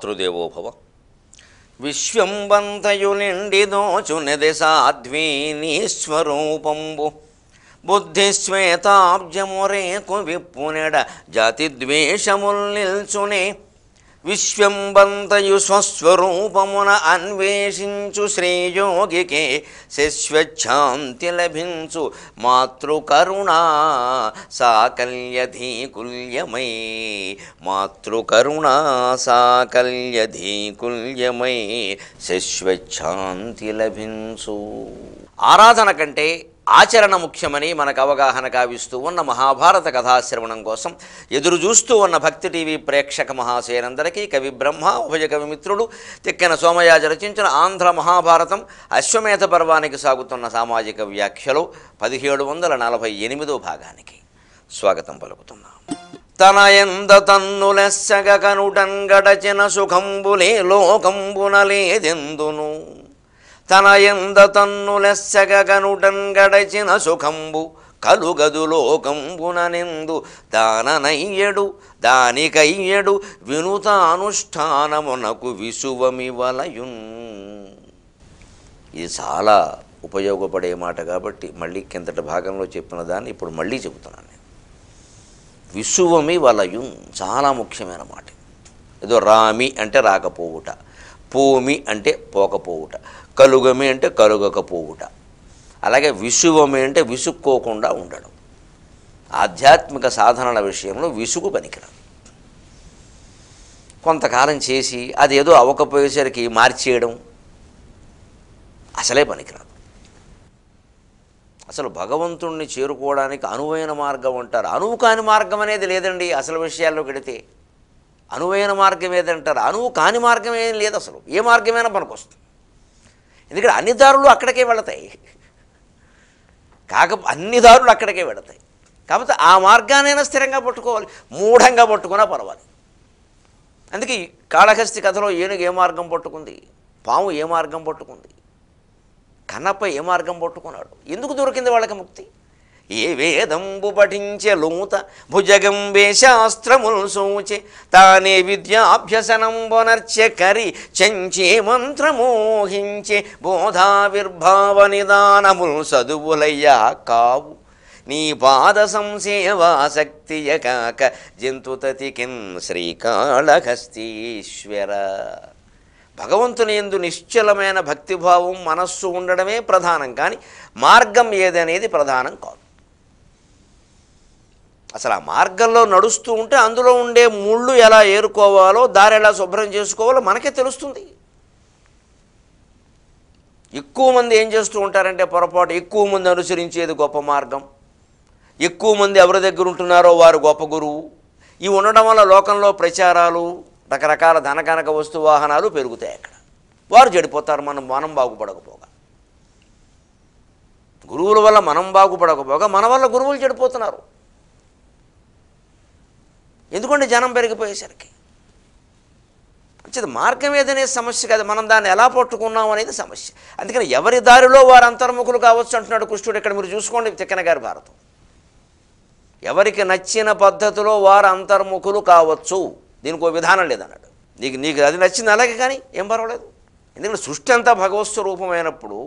మాతృదేవోభవ. విశ్వంబంతయునిండి దోచునెది సాధ్వీనీస్వరూపంబు బుద్ధిశ్వేతాబ్జమురేకు విప్పునెడ జాతిద్వేషముల్ నిల్చునే. విశ్వంబంతయు స్వస్వరూపమున అన్వేషించు శ్రీయోగికే శశ్వచ్ఛాంతి లభించు మాతృకరుణా సాకల్యధీకుల్యమై. మాతృకరుణా సాకల్యధీకుల్యమై శశ్వచ్ఛాంతి లభించు. ఆరాధన కంటే ఆచరణ ముఖ్యమని మనకు అవగాహన కావిస్తూ ఉన్న మహాభారత కథాశ్రవణం కోసం ఎదురు చూస్తూ ఉన్న భక్తి టీవీ ప్రేక్షక మహాశయులందరికీ కవి బ్రహ్మ ఉభయ కవి మిత్రుడు తిక్కెన సోమయాజ రచించిన ఆంధ్ర మహాభారతం అశ్వమేధ పర్వానికి సాగుతున్న సామాజిక వ్యాఖ్యలో 1748వ భాగానికి స్వాగతం పలుకుతున్నాం. తనయంద తన్నులెస్సగ కనుటన్ గడచిన సుఖంబులే లోకంబునలేదెందును. తనయంద తన్నులెస్సగ కనుటన్ గడచిన సుఖంబు కలుగదు లోకంబుననెందు. దాననయ్యడు దానికయ్యడు వినుతానుష్ఠానమునకు విసువమివలయున్. ఇది చాలా ఉపయోగపడే మాట కాబట్టి మళ్ళీ కిందటి భాగంలో చెప్పిన దాన్ని ఇప్పుడు మళ్ళీ చెబుతున్నాను నేను. విసువమి వలయున్ చాలా ముఖ్యమైన మాట. ఏదో రామి అంటే రాకపోవుట, పోమి అంటే పోకపోవుట, కలుగమి అంటే కలుగకపోవుట, అలాగే విసువమి అంటే విసుక్కోకుండా ఉండడం. ఆధ్యాత్మిక సాధనల విషయంలో విసుగు పనికిరాదు. కొంతకాలం చేసి అదేదో అవ్వకపోయేసరికి మార్చేయడం అసలే పనికిరాదు. అసలు భగవంతుణ్ణి చేరుకోవడానికి అనువైన మార్గం అంటారు. అనువు కాని మార్గం అనేది లేదండి. అసలు విషయాల్లో గడితే అనువైన మార్గం ఏదంటారు. అనువు కాని మార్గం ఏం లేదు. అసలు ఏ మార్గమైనా పనికొస్తుంది. ఎందుకంటే అన్ని దారులు అక్కడికే వెళతాయి. అన్ని దారులు అక్కడికే వెళతాయి. కాకపోతే ఆ మార్గానైనా స్థిరంగా పట్టుకోవాలి. మూఢంగా పట్టుకున్నా పర్వాలి. అందుకే కాళహస్తి కథలో ఏనుగు ఏ మార్గం పట్టుకుంది, పాము ఏ మార్గం పట్టుకుంది, కన్నప్ప ఏ మార్గం పట్టుకున్నాడు, ఎందుకు దొరికింది వాళ్ళకి ముక్తి? ఏ వేదంబు పఠించే లూత భుజగంబే శాస్త్రముల్ సూచే తానే విద్యాభ్యసనంబొనర్చె కరి చెంచే మంత్రమోహించే బోధావిర్భావ నిదానముల్ చదువులయ్యా కావు. నీ పాద సంసేవాసక్తియ కాక జంతుతతికిన్ శ్రీకాళహస్తీశ్వర. భగవంతుని యందు నిశ్చలమైన భక్తిభావం మనస్సు ఉండడమే ప్రధానం, కానీ మార్గం ఏదనేది ప్రధానం కాదు. అసలు ఆ మార్గంలో నడుస్తూ ఉంటే అందులో ఉండే ముళ్ళు ఎలా ఏరుకోవాలో, దారి ఎలా శుభ్రం చేసుకోవాలో మనకే తెలుస్తుంది. ఎక్కువ మంది ఏం చేస్తూ ఉంటారంటే పొరపాటు, ఎక్కువ మంది అనుసరించేది గొప్ప మార్గం, ఎక్కువ మంది ఎవరి దగ్గర ఉంటున్నారో వారు గొప్ప గురువు. ఇవి ఉండడం వల్ల లోకంలో ప్రచారాలు, రకరకాల ధనకనక వస్తు వాహనాలు పెరుగుతాయి. అక్కడ వారు చెడిపోతారు. మనం బాగుపడకపోగా, గురువుల వల్ల మనం బాగుపడకపోగా మన వల్ల గురువులు చెడిపోతున్నారు. ఎందుకంటే జనం పెరిగిపోయేసరికి. మంచిది మార్గం ఏదనే సమస్య కాదు, మనం దాన్ని ఎలా పట్టుకున్నాం అనేది సమస్య. అందుకని ఎవరి దారిలో వారు అంతర్ముఖులు కావచ్చు అంటున్నాడు కృష్ణుడు. ఇక్కడ మీరు చూసుకోండి తిక్కన గారి భారతం. ఎవరికి నచ్చిన పద్ధతిలో వారు అంతర్ముఖులు కావచ్చు, దీనికి విధానం లేదన్నాడు. నీకు అది నచ్చింది అలాగే, కానీ ఏం పర్వాలేదు. ఎందుకంటే సృష్టి అంతా భగవత్ స్వరూపమైనప్పుడు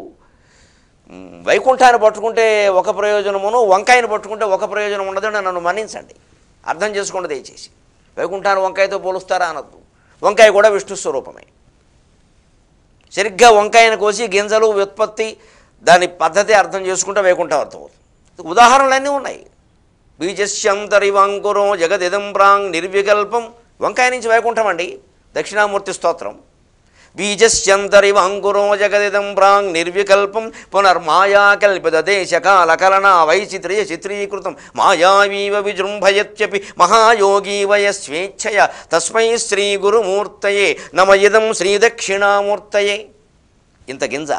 వైకుంఠాన్ని పట్టుకుంటే ఒక ప్రయోజనమును, వంకాయని పట్టుకుంటే ఒక ప్రయోజనం ఉండదని నన్ను మన్నించండి, అర్థం చేసుకోండి దయచేసి. వైకుంఠాన్ని వంకాయతో పోలుస్తారా అనద్దు. వంకాయ కూడా విష్ణు స్వరూపమే. సరిగ్గా వంకాయను కోసి గింజలు వ్యుత్పత్తి దాని పద్ధతి అర్థం చేసుకుంటే వైకుంఠం అర్థమవుతుంది. ఉదాహరణలన్నీ ఉన్నాయి. బీజస్యంతరివాంకురో జగదిదం ప్రాంగ్ నిర్వికల్పం. వంకాయ నుంచి వైకుంఠం అండి, దక్షిణామూర్తి స్తోత్రం. బీజస్యంతరివాంకురో జగదిదం ప్రాంగ్ నిర్వికల్పం పునర్మాయా కల్పిత దేశకాలకలనా వైచిత్ర్య చిత్రీకృతం మాయావీవ విజృంభయత్యపి మహాయోగీవయ స్వేచ్ఛయ తస్మై శ్రీ గురుమూర్తయే నమ ఇదం శ్రీ దక్షిణామూర్తయే. ఇంత గింజ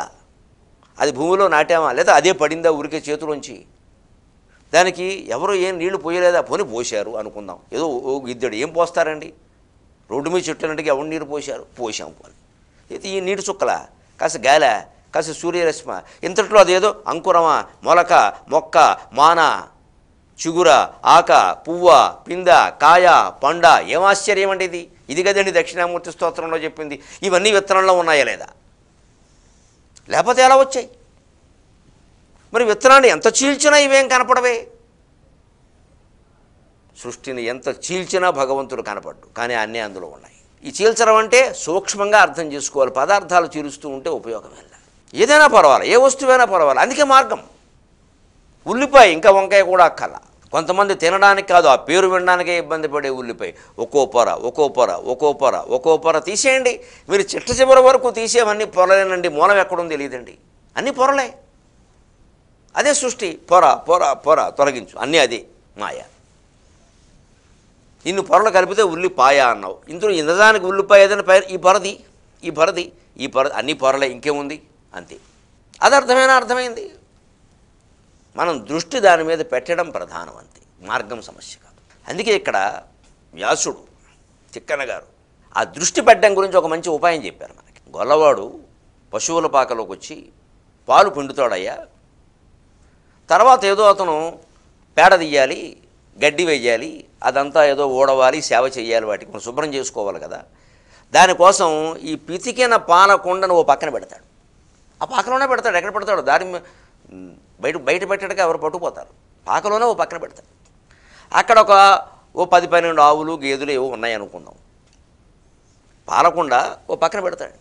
అది భూమిలో నాటామా లేదా అదే పడిందా ఊరికే చేతులోంచి? దానికి ఎవరు ఏం నీళ్లు పోయలేదా? పోని పోశారు అనుకుందాం. ఏదో ఇద్దడు ఏం పోస్తారండి? రోడ్డు మీద చెట్టునంటికి ఎవరు నీరు పోశారు? పోసాం పోని. అయితే ఈ నీటి చుక్కల కాస్త గాల కాస్త సూర్యరశ్మ ఇంతట్లో అదేదో అంకురమా, మొలక, మొక్క, మాన, చిగుర, ఆక, పువ్వ, పింద, కాయ, పండ. ఏం ఆశ్చర్యం అండి ఇది! ఇది కదండి దక్షిణామూర్తి స్తోత్రంలో చెప్పింది. ఇవన్నీ విత్తనంలో ఉన్నాయా లేదా? లేకపోతే ఎలా వచ్చాయి? మరి విత్తనాన్ని ఎంత చీల్చినా ఇవేం కనపడవే. సృష్టిని ఎంత చీల్చినా భగవంతుడు కనపడ్డు, కానీ అన్నీ అందులో ఉన్నాయి. ఈ చీల్చడం అంటే సూక్ష్మంగా అర్థం చేసుకోవాలి. పదార్థాలు చీలుస్తూ ఉంటే ఉపయోగం లేదు. ఏదైనా పర్వాలేదు, ఏ వస్తువైనా పర్వాలేదు, అందుకే మార్గం. ఉల్లిపాయ ఇంకా వంకాయ కూడా అక్కల. కొంతమంది తినడానికి కాదు, ఆ పేరు వినడానికే ఇబ్బంది పడే ఉల్లిపాయ. ఒక్కో పొర తీసేయండి. మీరు చిట్ట చివరి వరకు తీసేవన్నీ పొరలేనండి. మూలం ఎక్కడుంది తెలియదండి. అన్నీ పొరలే. అదే సృష్టి. పొర తొలగించు, అన్నీ అదే మాయ. ఇన్ని పొరలు కలిపితే ఉల్లిపాయ అన్నావు. ఇందులో ఇంద్రదానికి ఉల్లిపాయ ఏదైనా పైరు ఈ పొరది అన్ని పొరలే, ఇంకేముంది అంతే. అది అర్థమైంది. మనం దృష్టి దాని మీద పెట్టడం ప్రధానం, అంతే. మార్గం సమస్య కాదు. అందుకే ఇక్కడ వ్యాసుడు తిక్కన గారు ఆ దృష్టి పెట్టడం గురించి ఒక మంచి ఉపాయం చెప్పారు మనకి. గొల్లవాడు పశువుల పాకలోకి వచ్చి పాలు పిండుతాడయ్యా, తర్వాత ఏదో అతను పేడ తీయాలి, గడ్డి వేయాలి, అదంతా ఏదో ఊడవాలి, సేవ చేయాలి, వాటికి మనం శుభ్రం చేసుకోవాలి కదా. దానికోసం ఈ పితికిన పాల కుండను ఓ పక్కన పెడతాడు. ఆ పాకలోనే పెడతాడు. ఎక్కడ పెడతాడు? దాని బయట పెట్టడానికి ఎవరు పట్టుకుపోతారు. పాకలోనే ఓ పక్కన పెడతాడు. అక్కడ ఓ 10-12 ఆవులు గేదెలు ఏవో ఉన్నాయనుకుందాం. పాలకుండ ఓ పక్కన పెడతాడు.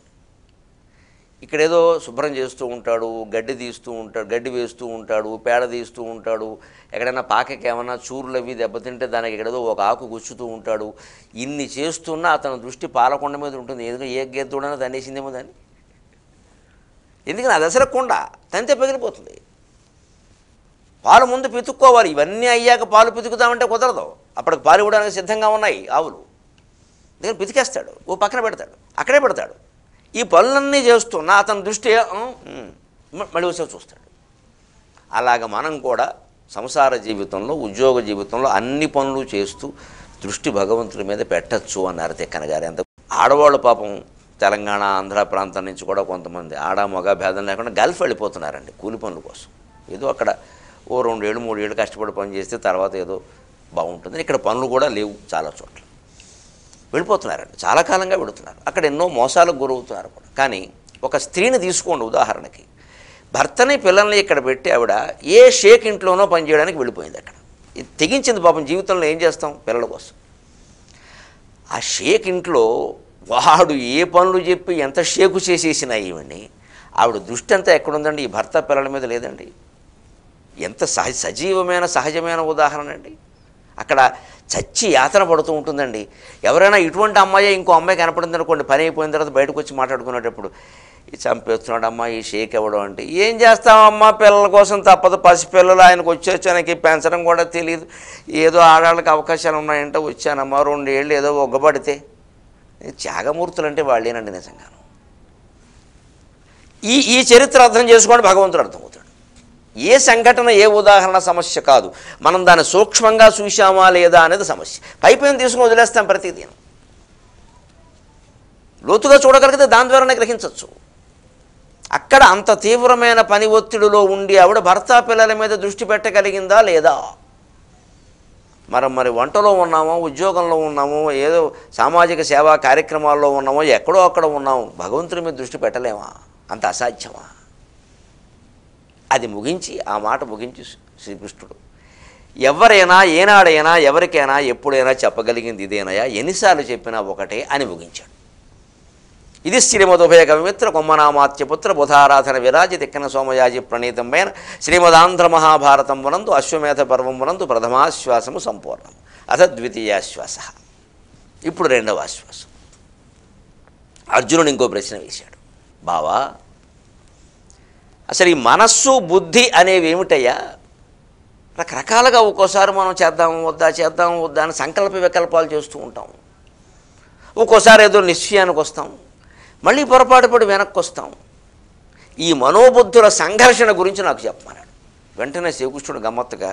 ఇక్కడేదో శుభ్రం చేస్తూ ఉంటాడు, గడ్డి తీస్తూ ఉంటాడు, గడ్డి వేస్తూ ఉంటాడు, పేడ తీస్తూ ఉంటాడు. ఎక్కడైనా పాకకి ఏమన్నా చూరులు అవి దెబ్బతింటే దానికి ఎక్కడేదో ఒక ఆకు గుచ్చుతూ ఉంటాడు. ఇన్ని చేస్తున్నా అతని దృష్టి పాలకొండ మీద ఉంటుంది. ఎందుకంటే ఏ గేదెడైనా దండేసిందేమో దాన్ని. ఎందుకని అది అసలు కొండ తంతే పగిలిపోతుంది. పాలు ముందు పితుక్కోవాలి. ఇవన్నీ అయ్యాక పాలు పితుకుతామంటే కుదరదు. అప్పటికి పాలు ఇవ్వడానికి సిద్ధంగా ఉన్నాయి ఆవులు. అందుకని పితికేస్తాడు, ఓ పక్కన పెడతాడు, అక్కడే పెడతాడు. ఈ పనులన్నీ చేస్తున్నా అతని దృష్టి మళ్ళీ ఒకసారి చూస్తాడు. అలాగ మనం కూడా సంసార జీవితంలో, ఉద్యోగ జీవితంలో అన్ని పనులు చేస్తూ దృష్టి భగవంతుడి మీద పెట్టచ్చు అన్నారు తిక్కన గారు. ఎంత ఆడవాళ్ళు పాపం తెలంగాణ, ఆంధ్ర ప్రాంతం నుంచి కూడా కొంతమంది ఆడ మగ భేదం లేకుండా గల్ఫ్ వెళ్ళిపోతున్నారండి కూలి పనుల కోసం. ఏదో అక్కడ ఓ 2 ఏళ్ళు 3 ఏళ్ళు కష్టపడి పని చేస్తే తర్వాత ఏదో బాగుంటుంది. ఇక్కడ పనులు కూడా లేవు, చాలా చోట్ల వెళ్ళిపోతున్నారండి. చాలా కాలంగా వెళుతున్నారు. అక్కడ ఎన్నో మోసాలకు గురవుతున్నారు కూడా. కానీ ఒక స్త్రీని తీసుకోండి ఉదాహరణకి. భర్తని పిల్లల్ని ఇక్కడ పెట్టి ఆవిడ ఏ షేక్ ఇంట్లోనో పనిచేయడానికి వెళ్ళిపోయింది. అక్కడ ఇది తెగించింది పాపం. జీవితంలో ఏం చేస్తాం పిల్లల కోసం. ఆ షేక్ ఇంట్లో వాడు ఏ పనులు చెప్పి ఎంత షేకు చేసేసినా ఇవన్నీ ఆవిడ దృష్టి అంతా ఎక్కడుందండి? ఈ భర్త పిల్లల మీద లేదండి. ఎంత సజీవమైన సహజమైన ఉదాహరణ అండి. అక్కడ చచ్చి యాతన పడుతూ ఉంటుందండి. ఎవరైనా ఇటువంటి అమ్మాయి ఇంకో అమ్మాయి కనపడింది అనుకోండి, పని అయిపోయిన తర్వాత బయటకు వచ్చి మాట్లాడుకునేటప్పుడు ఈ చంపేస్తున్నాడు అమ్మా ఈ షేక్ ఇవ్వడం అంటే, ఏం చేస్తామమ్మా పిల్లల కోసం తప్పదు, పసిపిల్లలు ఆయనకు వచ్చేసానికి పెంచడం కూడా తెలియదు, ఏదో ఆడవాళ్ళకి అవకాశాలు ఉన్నాయంటే వచ్చానమ్మా, 2 ఏళ్ళు ఏదో ఒగ్గబడితే. త్యాగమూర్తులు అంటే వాళ్ళేనండి నిజంగాను. ఈ చరిత్ర అర్థం చేసుకోండి, భగవంతుడు అర్థమవుతాడు. ఏ సంఘటన ఏ ఉదాహరణ సమస్య కాదు, మనం దాన్ని సూక్ష్మంగా చూశామా లేదా అనేది సమస్య. పైపైన తీసుకుని వదిలేస్తాం ప్రతిదీ. లోతుగా చూడగలిగితే దాని ద్వారానే గ్రహించవచ్చు. అక్కడ అంత తీవ్రమైన పని ఒత్తిడిలో ఉండి ఆవిడ భర్త పిల్లల మీద దృష్టి పెట్టగలిగిందా లేదా? మరి వంటలో ఉన్నామో, ఉద్యోగంలో ఉన్నామో, ఏదో సామాజిక సేవా కార్యక్రమాల్లో ఉన్నామో, ఎక్కడో అక్కడ ఉన్నాము, భగవంతుడి మీద దృష్టి పెట్టలేమా? అంత అసాధ్యమా? అది ముగించి ఆ మాట ముగించి శ్రీకృష్ణుడు ఎవరైనా ఏనాడైనా ఎవరికైనా ఎప్పుడైనా చెప్పగలిగింది ఇదేనయా, ఎన్నిసార్లు చెప్పినా ఒకటే అని ముగించాడు. ఇది శ్రీమదోభయ కవిమిత్ర కొమ్మనామాత్యపుత్ర బుధారాధన విరాజి తిక్కన సోమయాజి ప్రణీతమైన శ్రీమదాంధ్ర మహాభారతం వనందు అశ్వమేధ పర్వం వనందు ప్రథమాశ్వాసము సంపూర్ణం అథ ద్వితీయాశ్వాస. ఇప్పుడు 2వ ఆశ్వాసం. అర్జునుడు ఇంకో ప్రశ్న వేశాడు. బావా, అసలు ఈ మనస్సు బుద్ధి అనేవి ఏమిటయ్యా? రకరకాలుగా ఒక్కోసారి మనం చేద్దాము వద్దా అని సంకల్ప వికల్పాలు చేస్తూ ఉంటాం. ఒక్కోసారి ఏదో నిశ్చయానికి వస్తాం, మళ్ళీ పొరపాటు పడి వెనక్కి వస్తాం. ఈ మనోబుద్ధుల సంఘర్షణ గురించి నాకు చెప్పమన్నాడు. వెంటనే శ్రీకృష్ణుడు గమ్మత్తుగా,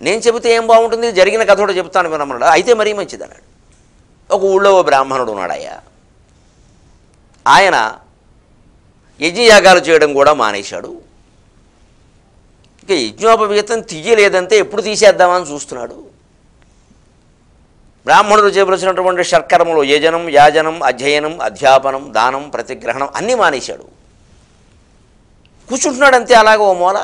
నేను చెబితే ఏం బాగుంటుంది, జరిగిన కథ కూడా చెప్తాను వినమన్నాడు. అయితే మరీ మంచిది అన్నాడు. ఒక ఊళ్ళో ఓ బ్రాహ్మణుడు ఉన్నాడయ్యా. ఆయన యజ్ఞయాగాలు చేయడం కూడా మానేశాడు. ఇక యజ్ఞోపవీతం తీయలేదంటే ఎప్పుడు తీసేద్దామని చూస్తున్నాడు. బ్రాహ్మణులు చేయవలసినటువంటి షట్కర్మలు యజనం, యాజనం, అధ్యయనం, అధ్యాపనం, దానం, ప్రతిగ్రహణం అన్నీ మానేశాడు. కూర్చుంటున్నాడు అంతే అలాగ ఓ మూల.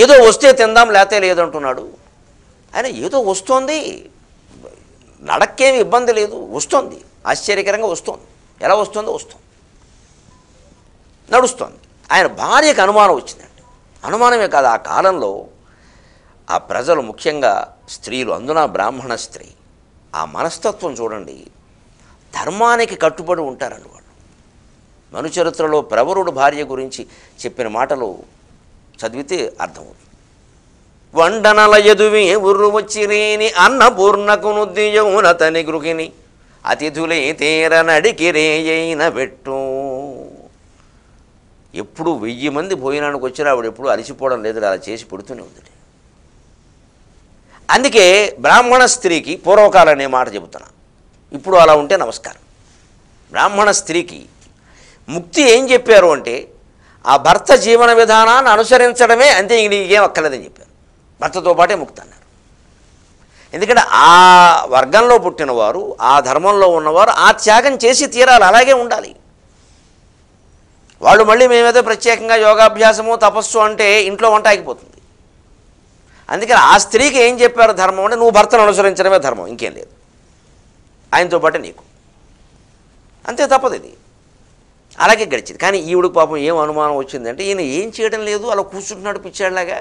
ఏదో వస్తే తిందాం లేతే లేదంటున్నాడు. ఆయన ఏదో వస్తోంది, నడక్కేమి ఇబ్బంది లేదు, వస్తుంది, ఆశ్చర్యకరంగా వస్తుంది. ఎలా వస్తుందో వస్తుంది, నడుస్తుంది. ఆయన భార్యకు అనుమానం వచ్చిందండి. అనుమానమే కాదు, ఆ కాలంలో ఆ ప్రజలు ముఖ్యంగా స్త్రీలు, అందున బ్రాహ్మణ స్త్రీ, ఆ మనస్తత్వం చూడండి, ధర్మానికి కట్టుబడి ఉంటారండి వాళ్ళు. మనుచరిత్రలో ప్రవరుడు భార్య గురించి చెప్పిన మాటలు చదివితే అర్థమవుతుంది. వండనల ఎదువి ఉర్రు వచ్చిరేని అన్నపూర్ణకునుద్దియౌనతని గృహిణి అతిథులే తీర నడికిరేయైన పెట్టు. ఎప్పుడు 1000 మంది భోజనానికి వచ్చినా ఆవిడ ఎప్పుడు అలసిపోవడం లేదు, అలా చేసి పెడుతూనే ఉంది. అందుకే బ్రాహ్మణ స్త్రీకి పూర్వకాలం అనే మాట చెబుతున్నా, ఇప్పుడు అలా ఉంటే నమస్కారం. బ్రాహ్మణ స్త్రీకి ముక్తి ఏం చెప్పారు అంటే ఆ భర్త జీవన విధానాన్ని అనుసరించడమే, అంతే, నీకేం అక్కర్లేదని చెప్పారు. భర్తతో పాటే ముక్తి అన్నారు. ఎందుకంటే ఆ వర్గంలో పుట్టినవారు, ఆ ధర్మంలో ఉన్నవారు ఆ త్యాగం చేసి తీరాలి, అలాగే ఉండాలి. వాళ్ళు మళ్ళీ మేమేదో ప్రత్యేకంగా యోగాభ్యాసము తపస్సు అంటే ఇంట్లో వంట ఆగిపోతుంది. అందుకని ఆ స్త్రీకి ఏం చెప్పారు ధర్మం అంటే నువ్వు భర్తను అనుసరించడమే ధర్మం, ఇంకేం లేదు, ఆయనతో పాటే నీకు, అంతే, తప్పదు ఇది. అలాగే గడిచింది. కానీ ఈవిడికి పాపం ఏం అనుమానం వచ్చిందంటే ఈయన ఏం చేయడం లేదు, అలా కూర్చుంటున్నాడు పిచ్చాడిలాగా,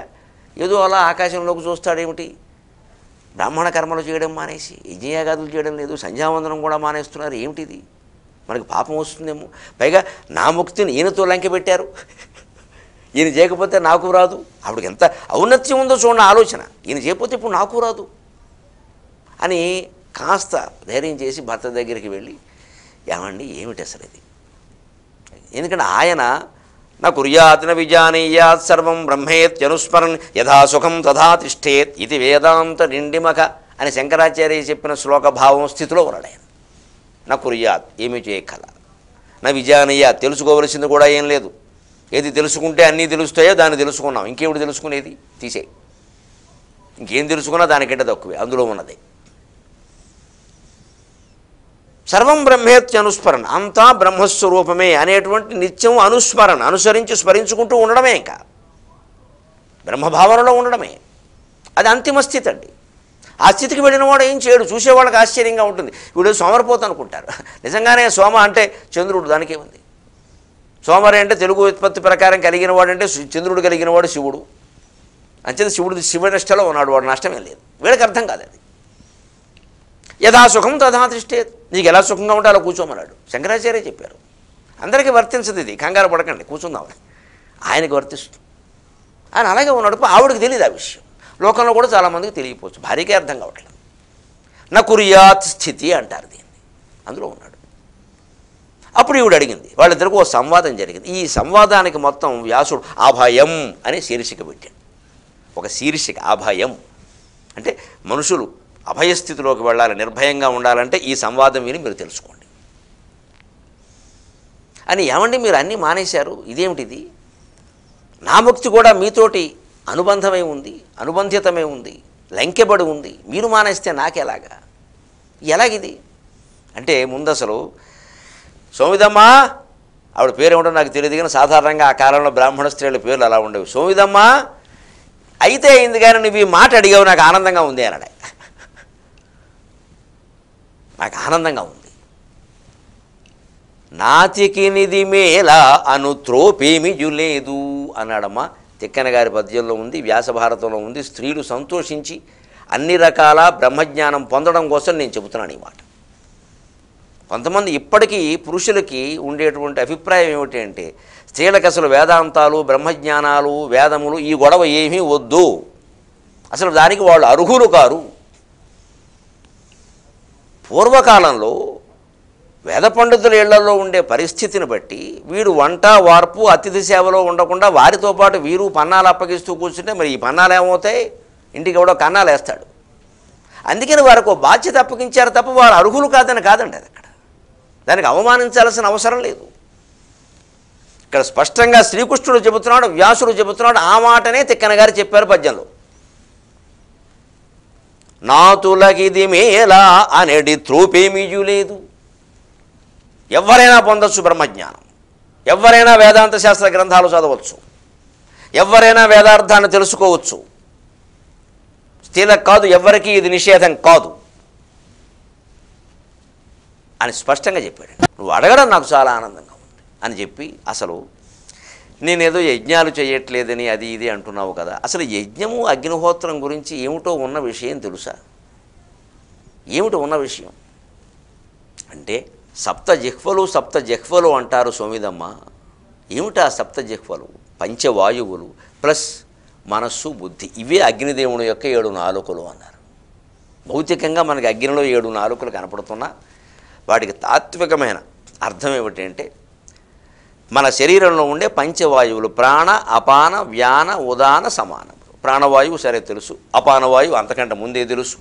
ఏదో అలా ఆకాశంలోకి చూస్తాడేమిటి, బ్రాహ్మణ కర్మలు చేయడం మానేసి యజ్ఞయాగాదులు చేయడం లేదు, సంధ్యావందనం కూడా మానేస్తున్నారు, ఏమిటిది, మనకి పాపం వస్తుందేమో, పైగా నా ముక్తిని ఈయనతో లంకె పెట్టారు, ఈయన చేయకపోతే నాకు రాదు. ఆవిడకి ఎంత ఔన్నత్యం ఉందో చూడండి ఆలోచన, ఈయన చేయకపోతే ఇప్పుడు నాకు రాదు అని కాస్త ధైర్యం చేసి భర్త దగ్గరికి వెళ్ళి, ఏమండి ఏమిటి అసలు ఇది, ఎందుకంటే ఆయన నా కుర్యాత్ న విజానీయాత్ సర్వం బ్రహ్మేత్యనుస్మరన్ యథా సుఖం తథా తిష్టేత్ ఇది వేదాంత నిండిమక అని శంకరాచార్య చెప్పిన శ్లోక భావం స్థితిలో ఉన్నాడు ఆయన. నా కుర్యాత్ ఏమీ చేయకల, నా విజానీయాత్ తెలుసుకోవలసింది కూడా ఏం లేదు, ఏది తెలుసుకుంటే అన్నీ తెలుస్తాయో దాన్ని తెలుసుకున్నాం, ఇంకేమిటి తెలుసుకునేది, తీసేయి, ఇంకేం తెలుసుకున్నా దానికంటే తక్కువే, అందులో ఉన్నది. సర్వం బ్రహ్మేత్యనుస్మరణ, అంతా బ్రహ్మస్వరూపమే అనేటువంటి నిత్యం అనుస్మరణ, అనుసరించి స్మరించుకుంటూ ఉండడమే, ఇంకా బ్రహ్మభావనలో ఉండడమే, అది అంతిమ స్థితి అండి. ఆ స్థితికి వెళ్ళిన వాడు ఏం చేయడు, చూసేవాళ్ళకి ఆశ్చర్యంగా ఉంటుంది, వీడు సోమరిపోతు అనుకుంటారు. నిజంగానే సోమ అంటే చంద్రుడు, దానికే ఉంది. సోమరి అంటే తెలుగు ఉత్పత్తి ప్రకారం కలిగిన వాడంటే చంద్రుడు కలిగిన వాడు శివుడు, అంచేత శివుడు శివనిష్టలో ఉన్నాడు, వాడు నష్టమేం లేదు, వీడికి అర్థం కాదు అది. యథా సుఖం తథా తిష్టేత్, నీకు ఎలా సుఖంగా ఉంటే అలా కూర్చోమన్నాడు శంకరాచార్య చెప్పారు. అందరికీ వర్తించదు ఇది, కంగారు పడకండి, కూర్చుందామని, ఆయనకి వర్తిస్తుంది. ఆయన అలాగే ఉన్నాడు. ఆవిడకి తెలియదు ఆ విషయం, లోకంలో కూడా చాలామందికి తెలియకపోవచ్చు, భార్యకే అర్థం కావట్లేదు. నా కుర్యాత్ స్థితి అంటారు దీన్ని, అందులో ఉన్నాడు. అప్పుడు ఈవిడ అడిగింది, వాళ్ళిద్దరికీ ఓ సంవాదం జరిగింది. ఈ సంవాదానికి మొత్తం వ్యాసుడు అభయం అనే శీర్షిక పెట్టాడు. ఒక శీర్షిక అభయం అంటే మనుషులు అభయస్థితిలోకి వెళ్ళాలి, నిర్భయంగా ఉండాలంటే ఈ సంవాదం విని మీరు తెలుసుకోండి అని. ఏమండి మీరు అన్నీ మానేశారు, ఇదేమిటిది, నా ముక్తి కూడా మీతోటి అనుబంధమై ఉంది, అనుబంధితమై ఉంది, లంకెబడి ఉంది, మీరు మానేస్తే నాకెలాగా, ఎలాగిది అంటే ముందు అసలు సోమిదమ్మ, ఆవిడ పేరు ఏమిటో నాకు తెలియదు కానీ సాధారణంగా ఆ కాలంలో బ్రాహ్మణ స్త్రీల పేర్లు అలా ఉండేవి. సోమిదమ్మ అయితే అయింది కానీ నువ్వు ఈ మాట అడిగావు, నాకు ఆనందంగా ఉంది అన్నాడు. నాకు ఆనందంగా ఉంది, నాతికి నిధి మేళ అను త్రోపేమి జులేదు అన్నాడమ్మా. తిక్కన గారి పద్యంలో ఉంది, వ్యాసభారతంలో ఉంది. స్త్రీలు సంతోషించి అన్ని రకాల బ్రహ్మజ్ఞానం పొందడం కోసం నేను చెబుతున్నాను ఈ మాట. కొంతమంది ఇప్పటికీ పురుషులకి ఉండేటువంటి అభిప్రాయం ఏమిటి అంటే స్త్రీలకు అసలు వేదాంతాలు, బ్రహ్మజ్ఞానాలు, వేదములు ఈ గొడవ ఏమీ వద్దు, అసలు దానికి వాళ్ళు అర్హులు కారు. పూర్వకాలంలో వేద పండితుల ఇళ్లలో ఉండే పరిస్థితిని బట్టి వీడు వంట వార్పు అతిథి సేవలో ఉండకుండా వారితో పాటు వీరు పన్నాలు అప్పగిస్తూ కూర్చుంటే మరి ఈ పన్నాలు ఏమవుతాయి, ఇంటికి ఎవడో కన్నాలు వేస్తాడు. అందుకని వారికి ఒక బాధ్యత అప్పగించారు తప్ప వారు అర్హులు కాదండి అది. అక్కడ దానికి అవమానించాల్సిన అవసరం లేదు. ఇక్కడ స్పష్టంగా శ్రీకృష్ణుడు చెబుతున్నాడు, వ్యాసుడు చెబుతున్నాడు, ఆ మాటనే తిక్కన గారు చెప్పారు పద్యంలో. నాతులకిది మేలా అనేది త్రోపేమీయు లేదు. ఎవరైనా పొందొచ్చు బ్రహ్మజ్ఞానం, ఎవరైనా వేదాంత శాస్త్ర గ్రంథాలు చదవచ్చు, ఎవరైనా వేదార్థాన్ని తెలుసుకోవచ్చు. స్త్రీలకు కాదు, ఎవరికీ ఇది నిషేధం కాదు అని స్పష్టంగా చెప్పాడు. నువ్వు అడగడం నాకు చాలా ఆనందంగా ఉంది అని చెప్పి, అసలు నేనేదో యజ్ఞాలు చేయట్లేదని అది ఇది అంటున్నావు కదా, అసలు యజ్ఞము అగ్నిహోత్రం గురించి ఏమిటో ఉన్న విషయం తెలుసా? ఏమిటో ఉన్న విషయం అంటే సప్త జిహ్వలు అంటారు సోమిదమ్మ. ఏమిటా సప్త జిహ్వలు? పంచవాయువులు ప్లస్ మనస్సు, బుద్ధి, ఇవే అగ్నిదేవుని యొక్క 7 నాలుకలు అన్నారు. భౌతికంగా మనకి అగ్నిలో 7 నాలుకలు కనపడుతున్నా వాటికి తాత్వికమైన అర్థం ఏమిటంటే మన శరీరంలో ఉండే పంచవాయువులు ప్రాణ, అపాన, వ్యాన, ఉదాన, సమానం. ప్రాణవాయువు సరే తెలుసు, అపానవాయువు అంతకంటే ముందే తెలుసు.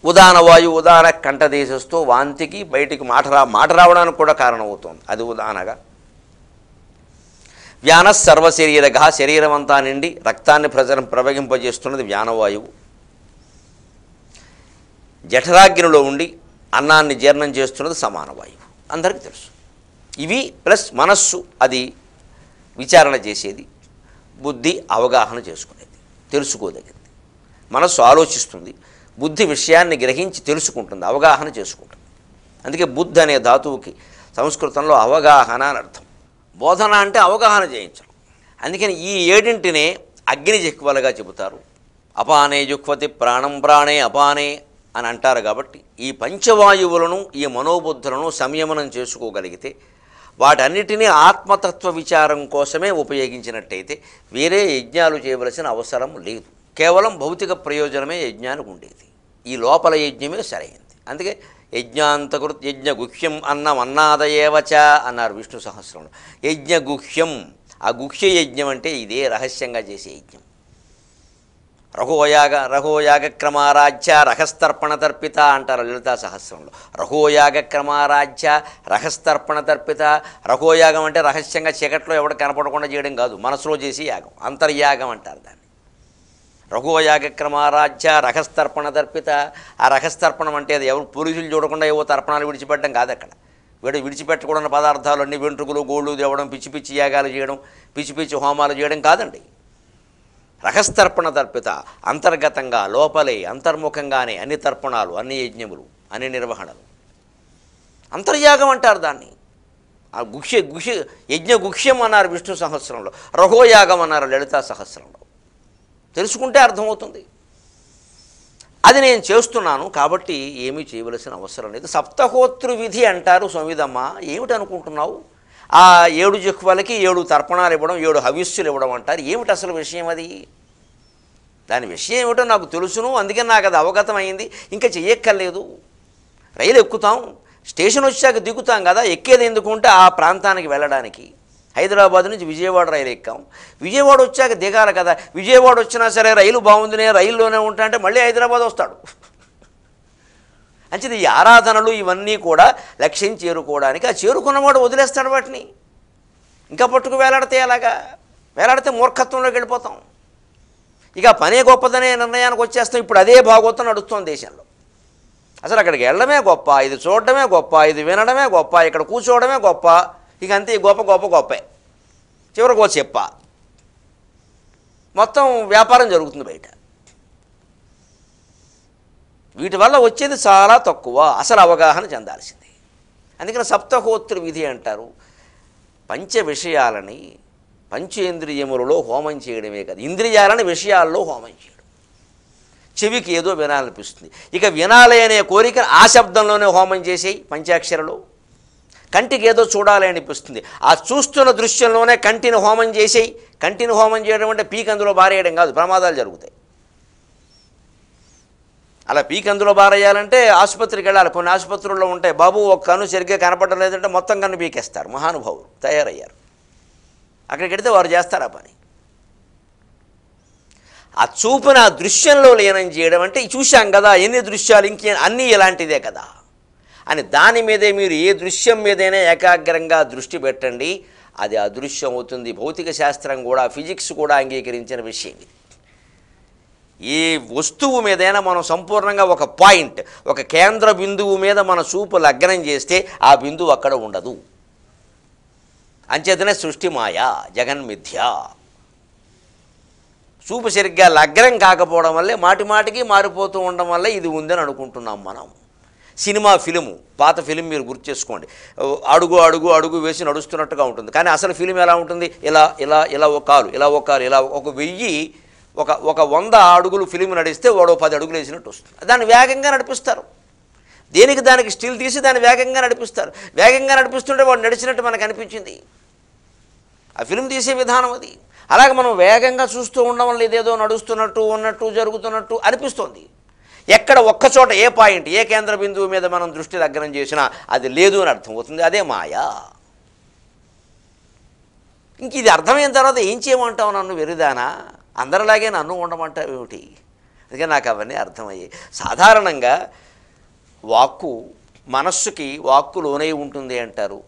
ఉదానవాయువు ఉదాన కంఠదేశంతో వాంతికి బయటికి మాట రావడానికి కూడా కారణమవుతుంది, అది ఉదానగా. వ్యాన సర్వశరీరగా, శరీరం అంతా నిండి రక్తాన్ని ప్రవహింపజేస్తున్నది వ్యానవాయువు. జఠరాగ్నిలో ఉండి అన్నాన్ని జీర్ణం చేస్తున్నది సమానవాయువు, అందరికీ తెలుసు. ఇవి ప్లస్ మనస్సు, అది విచారణ చేసేది. బుద్ధి అవగాహన చేసుకునేది, తెలుసుకోదగింది. మనస్సు ఆలోచిస్తుంది, బుద్ధి విషయాన్ని గ్రహించి తెలుసుకుంటుంది, అవగాహన చేసుకుంటుంది. అందుకే బుద్ధి అనే ధాతువుకి సంస్కృతంలో అవగాహన అని అర్థం. బోధన అంటే అవగాహన చేయించడం. అందుకని ఈ 7ంటినే అగ్ని జిహ్వలుగా చెబుతారు. అపానే జుహ్వతి ప్రాణం ప్రాణే అపానే అని అంటారు. కాబట్టి ఈ పంచవాయువులను, ఈ మనోబుద్ధులను సంయమనం చేసుకోగలిగితే వాటన్నిటినీ ఆత్మతత్వ విచారం కోసమే ఉపయోగించినట్టయితే వేరే యజ్ఞాలు చేయవలసిన అవసరం లేదు. కేవలం భౌతిక ప్రయోజనమే యజ్ఞానికి ఉండేది. ఈ లోపల యజ్ఞమే సరైంది. అందుకే యజ్ఞాంతకృత్ యజ్ఞగుహ్యం అన్నమన్నాదయేవచ అన్నారు విష్ణు సహస్రంలో. యజ్ఞగుహ్యం, ఆ గుహ్య యజ్ఞం అంటే ఇదే, రహస్యంగా చేసే యజ్ఞం. రఘోయాగక్రమారాధ్య రహస్తర్పణ తర్పిత అంటారు లలితా సహస్రంలో. రఘోయాగక్రమారాధ్య రహస్తర్పణ తర్పిత. రఘోయాగం అంటే రహస్యంగా చీకట్లో ఎవడు కనపడకుండా చేయడం కాదు, మనసులో చేసి యాగం, అంతర్యాగం అంటారు దాన్ని. రఘోయాగక్రమారాధ్య రహస్తర్పణ తర్పిత. ఆ రహస్తర్పణం అంటే అది ఎవరు పోలీసులు చూడకుండా ఏవో తర్పణాలు విడిచిపెట్టడం కాదు. అక్కడ విడిచిపెట్టకూడని పదార్థాలు అన్నీ వెంట్రుకలు, గోళ్ళు తేవడం, పిచ్చి పిచ్చి యాగాలు చేయడం, పిచ్చి పిచ్చి హోమాలు చేయడం కాదండి. రహస్తర్పణ తర్పిత, అంతర్గతంగా లోపలే అంతర్ముఖంగానే అన్ని తర్పణాలు, అన్ని యజ్ఞములు, అన్ని నిర్వహణలు. అంతర్యాగం అంటారు దాన్ని. ఆ యజ్ఞగుహ్యం అన్నారు విష్ణు సహస్రంలో, రఘోయాగం అన్నారు లలితా సహస్రంలో. తెలుసుకుంటే అర్థమవుతుంది. అది నేను చేస్తున్నాను కాబట్టి ఏమీ చేయవలసిన అవసరం లేదు. సప్తహోతృ విధి అంటారు సోమిదమ్మ. ఏమిటనుకుంటున్నావు? ఆ 7 జిహ్వలకి 7 తర్పణాలు ఇవ్వడం, 7 హవిస్సులు ఇవ్వడం అంటారు. ఏమిటి అసలు విషయం? అది దాని విషయం ఏమిటో నాకు తెలుసును, అందుకని నాకు అది అవగతం అయింది. ఇంకా చెయ్యక్కర్లేదు. రైలు ఎక్కుతాం, స్టేషన్ వచ్చాక దిగుతాం కదా, ఎక్కేది ఎందుకుంటే ఆ ప్రాంతానికి వెళ్ళడానికి. హైదరాబాద్ నుంచి విజయవాడ రైలు ఎక్కాం, విజయవాడ వచ్చాక దిగాలి కదా. విజయవాడ వచ్చినా సరే రైలు బాగుంది, నేను రైల్లోనే ఉంటా అంటే మళ్ళీ హైదరాబాద్ వస్తాడు. అంచేది ఈ ఆరాధనలు ఇవన్నీ కూడా లక్ష్యం చేరుకోవడానికి. ఆ చేరుకున్నవాడు వదిలేస్తాడు వాటిని. ఇంకా పట్టుకు వేలాడితే ఎలాగా? వేలాడితే మూర్ఖత్వంలోకి వెళ్ళిపోతాం. ఇక పనే గొప్పదనే నిర్ణయానికి వచ్చేస్తాం. ఇప్పుడు అదే భాగవతం నడుస్తుంది దేశంలో. అసలు అక్కడికి వెళ్ళడమే గొప్ప, ఇది చూడడమే గొప్ప, ఇది వినడమే గొప్ప, ఇక్కడ కూర్చోవడమే గొప్ప. ఇక అంతే, గొప్పే. చివరికి ఓ చెప్ప మొత్తం వ్యాపారం జరుగుతుంది బయట. వీటి వల్ల వచ్చేది చాలా తక్కువ. అసలు అవగాహన చెందాల్సింది. అందుకని సప్తహోత్ర విధి అంటారు. పంచ విషయాలని పంచేంద్రియములలో హోమం చేయడమే కదా, ఇంద్రియాలని విషయాల్లో హోమం చేయడం. చెవికి ఏదో వినాలనిపిస్తుంది, ఇక వినాలి అనే కోరిక ఆ శబ్దంలోనే హోమం చేసేయి పంచాక్షరలో. కంటికి ఏదో చూడాలి అనిపిస్తుంది, ఆ చూస్తున్న దృశ్యంలోనే కంటిని హోమం చేసేయి. కంటిని హోమం చేయడం అంటే పీక్ అందులో బారేయడం కాదు, ప్రమాదాలు జరుగుతాయి. అలా పీక్ అందులో బారేయాలంటే ఆసుపత్రికి వెళ్ళాలి. కొన్ని ఆసుపత్రుల్లో ఉంటాయి, బాబు ఒక కన్ను సరిగ్గా కనపడడం లేదంటే మొత్తం కన్ను పీకేస్తారు. మహానుభావులు తయారయ్యారు. అక్కడికి వెడితే వారు చేస్తారు ఆ పని. ఆ చూపున ఆ దృశ్యంలో లీనం చేయడం అంటే చూశాం కదా, ఎన్ని దృశ్యాలు, ఇంకే అన్నీ ఇలాంటిదే కదా అని దాని మీదే మీరు ఏ దృశ్యం మీదైనా ఏకాగ్రంగా దృష్టి పెట్టండి, అది అదృశ్యం అవుతుంది. భౌతిక శాస్త్రం కూడా, ఫిజిక్స్ కూడా అంగీకరించిన విషయం ఇది. ఏ వస్తువు మీదైనా మనం సంపూర్ణంగా ఒక పాయింట్, ఒక కేంద్ర బిందువు మీద మన చూపు లగ్నం చేస్తే ఆ బిందువు అక్కడ ఉండదు. అంచేతనే సృష్టి మాయా, జగన్మిథ్య. చూపు సరిగ్గా లగ్నం కాకపోవడం వల్లే మాటి మాటికి మారిపోతూ ఉండడం వల్ల ఇది ఉందని అనుకుంటున్నాం మనం. సినిమా ఫిలిము, పాత ఫిలిం మీరు గుర్తు చేసుకోండి, అడుగు అడుగు అడుగు వేసి నడుస్తున్నట్టుగా ఉంటుంది. కానీ అసలు ఫిలిం ఎలా ఉంటుంది? ఇలా ఇలా ఇలా ఒక కాలు, ఇలా ఒక కాలు, ఇలా ఒక 100 అడుగులు ఫిలిం నడిస్తే వాడు 10 అడుగులు వేసినట్టు వస్తుంది. దాన్ని వేగంగా నడిపిస్తారు. దానికి స్టిల్ తీసి దాన్ని వేగంగా నడిపిస్తారు. వేగంగా నడిపిస్తుంటే వాడు నడిచినట్టు మనకు అనిపించింది. ఆ ఫిలిం తీసే విధానం అది. అలాగే మనం వేగంగా చూస్తూ ఉండడం వల్ల ఇదేదో నడుస్తున్నట్టు, ఉన్నట్టు, జరుగుతున్నట్టు అనిపిస్తుంది. ఎక్కడ ఒక్కచోట ఏ పాయింట్, ఏ కేంద్ర బిందువు మీద మనం దృష్టి లగ్నం చేసినా అది లేదు అని అర్థం అవుతుంది. అదే మాయా. ఇంక ఇది అర్థమైన తర్వాత ఏం చేయమంటావు? నన్ను వెరిదానా, అందరిలాగే నన్ను ఉండమంటావు ఏమిటి? అందుకే నాకు అవన్నీ అర్థమయ్యాయి. సాధారణంగా వాక్కు మనస్సుకి, వాక్కు లోనై ఉంటుంది అంటారు.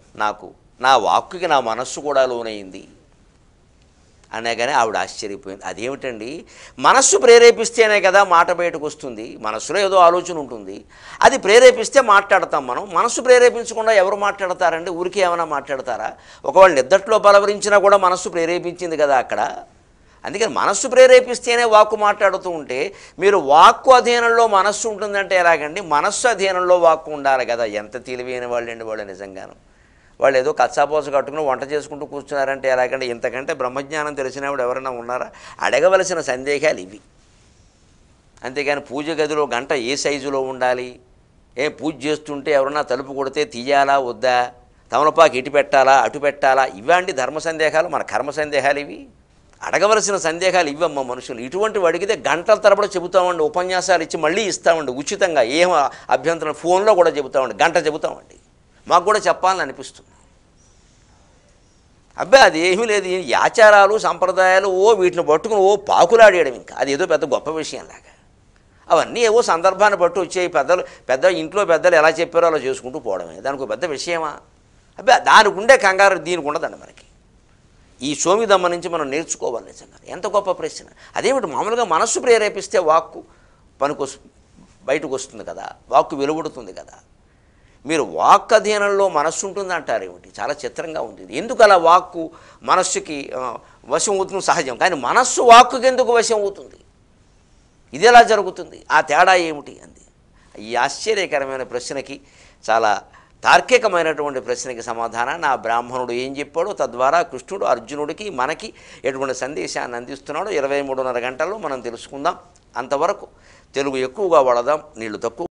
నా వాక్కుకి నా మనస్సు కూడా లోనైంది అనగానే ఆవిడ ఆశ్చర్యపోయింది. అదేమిటండి, మనస్సు ప్రేరేపిస్తేనే కదా మాట బయటకు వస్తుంది. మనస్సులో ఏదో ఆలోచన ఉంటుంది, అది ప్రేరేపిస్తే మాట్లాడతాం మనం. మనస్సు ప్రేరేపించకుండా ఎవరు మాట్లాడతారండి? ఊరికే ఏమైనా మాట్లాడతారా? ఒకవేళ నిద్దట్లో బలవరించినా కూడా మనస్సు ప్రేరేపించింది కదా అక్కడ. అందుకని మనస్సు ప్రేరేపిస్తేనే వాక్కు మాట్లాడుతూ ఉంటే, మీరు వాక్కు అధీనంలో మనస్సు ఉంటుందంటే ఎలాగండి? మనస్సు అధీనంలో వాక్కు ఉండాలి కదా. ఎంత తెలివైన వాళ్ళండి వాళ్ళు నిజంగాను. వాళ్ళు ఏదో కచ్చాపోస కట్టుకుని వంట చేసుకుంటూ కూర్చున్నారంటే ఎలాగంటే? ఇంతకంటే బ్రహ్మజ్ఞానం తెలిసినవాడు ఎవరైనా ఉన్నారా? అడగవలసిన సందేహాలు ఇవి. అంతేగాని పూజ గదిలో గంట ఏ సైజులో ఉండాలి, పూజ చేస్తుంటే ఎవరన్నా తలుపు కొడితే తీయాలా వద్దా, తమలపాకు ఇటు పెట్టాలా అటు పెట్టాలా, ఇవ్వండి ధర్మ సందేహాలు, మన కర్మ సందేహాలు ఇవి. అడగవలసిన సందేహాలు ఇవ్వమ్మ మనుషులు. ఇటువంటివి అడిగితే గంటల తరబడి చెబుతామండి, ఉపన్యాసాలు ఇచ్చి మళ్ళీ ఇస్తామండి ఉచితంగా, ఏం అభ్యంతరం. ఫోన్లో కూడా చెబుతామండి, గంట చెబుతామండి. మాకు కూడా చెప్పాలని అనిపిస్తుంది. అబ్బాయి అది ఏమీ లేదు. ఈ ఆచారాలు సంప్రదాయాలు వీటిని పట్టుకుని పాకులాడేయడం, ఇంకా అది ఏదో పెద్ద గొప్ప విషయంలాగా. అవన్నీ ఏవో సందర్భాన్ని బట్టి వచ్చాయి. ఇంట్లో పెద్దలు ఎలా చెప్పారో అలా చేసుకుంటూ పోవడమే, దానికి పెద్ద విషయమా? అబ్బాయి దానికి ఉండే కంగారు దీనికి ఉండదండి మనకి. ఈ సోమిదమ్మ నుంచి మనం నేర్చుకోవాలి నిజంగా. ఎంత గొప్ప ప్రశ్న. అదేమిటి, మామూలుగా మనస్సు ప్రేరేపిస్తే వాక్కు బయటకు వస్తుంది కదా, వాక్కు వెలువడుతుంది కదా. మీరు వాక్ అధీనంలో మనస్సు ఉంటుంది అంటారు ఏమిటి? చాలా చిత్రంగా ఉంది. ఎందుకు అలా వాక్కు మనస్సుకి వశం అవుతుంది సహజం, కానీ మనస్సు వాక్కుకి ఎందుకు వశం అవుతుంది? ఇది ఎలా జరుగుతుంది? ఆ తేడా ఏమిటి అంది. ఈ ఆశ్చర్యకరమైన ప్రశ్నకి, చాలా తార్కికమైనటువంటి ప్రశ్నకి సమాధానాన్ని ఆ బ్రాహ్మణుడు ఏం చెప్పాడో, తద్వారా కృష్ణుడు అర్జునుడికి మనకి ఎటువంటి సందేశాన్ని అందిస్తున్నాడో 23:30 గంటల్లో మనం తెలుసుకుందాం. అంతవరకు తెలుగు ఎక్కువగా వాడదాం, నీళ్లు తక్కువ.